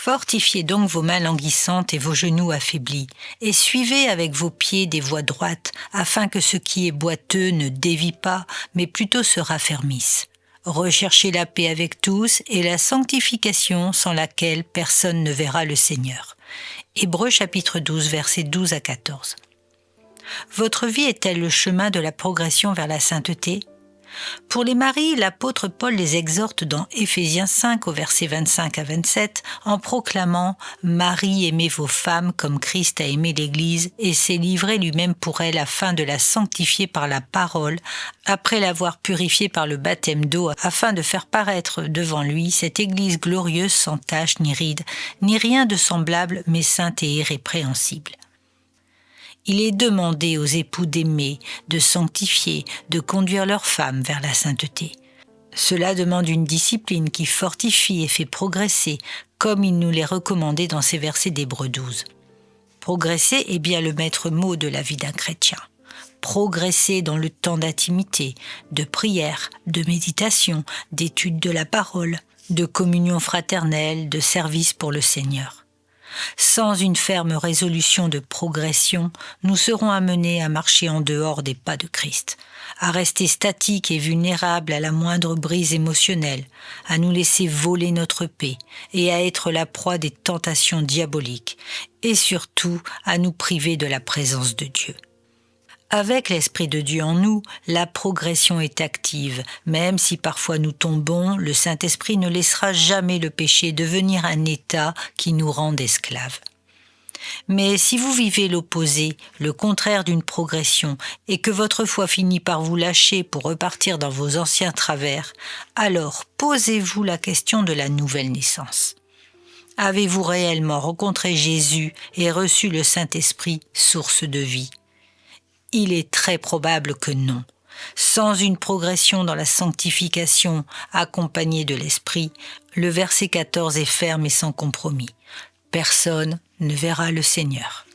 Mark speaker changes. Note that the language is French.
Speaker 1: Fortifiez donc vos mains languissantes et vos genoux affaiblis, et suivez avec vos pieds des voies droites, afin que ce qui est boiteux ne dévie pas, mais plutôt se raffermisse. Recherchez la paix avec tous et la sanctification sans laquelle personne ne verra le Seigneur. Hébreux chapitre 12, versets 12 à 14. Votre vie est-elle le chemin de la progression vers la sainteté ? Pour les maris, l'apôtre Paul les exhorte dans Éphésiens 5 au verset 25 à 27 en proclamant « Maris, aimez vos femmes comme Christ a aimé l'Église et s'est livré lui-même pour elle afin de la sanctifier par la parole, après l'avoir purifiée par le baptême d'eau, afin de faire paraître devant lui cette Église glorieuse sans tache ni ride, ni rien de semblable, mais sainte et irrépréhensible. » Il est demandé aux époux d'aimer, de sanctifier, de conduire leurs femmes vers la sainteté. Cela demande une discipline qui fortifie et fait progresser, comme il nous l'est recommandé dans ces versets d'Hébreux 12. Progresser est bien le maître mot de la vie d'un chrétien. Progresser dans le temps d'intimité, de prière, de méditation, d'étude de la parole, de communion fraternelle, de service pour le Seigneur. Sans une ferme résolution de progression, nous serons amenés à marcher en dehors des pas de Christ, à rester statiques et vulnérables à la moindre brise émotionnelle, à nous laisser voler notre paix et à être la proie des tentations diaboliques, et surtout à nous priver de la présence de Dieu. Avec l'Esprit de Dieu en nous, la progression est active. Même si parfois nous tombons, le Saint-Esprit ne laissera jamais le péché devenir un état qui nous rende esclaves. Mais si vous vivez l'opposé, le contraire d'une progression, et que votre foi finit par vous lâcher pour repartir dans vos anciens travers, alors posez-vous la question de la nouvelle naissance. Avez-vous réellement rencontré Jésus et reçu le Saint-Esprit, source de vie ? Il est très probable que non. Sans une progression dans la sanctification accompagnée de l'Esprit, le verset 14 est ferme et sans compromis. Personne ne verra le Seigneur.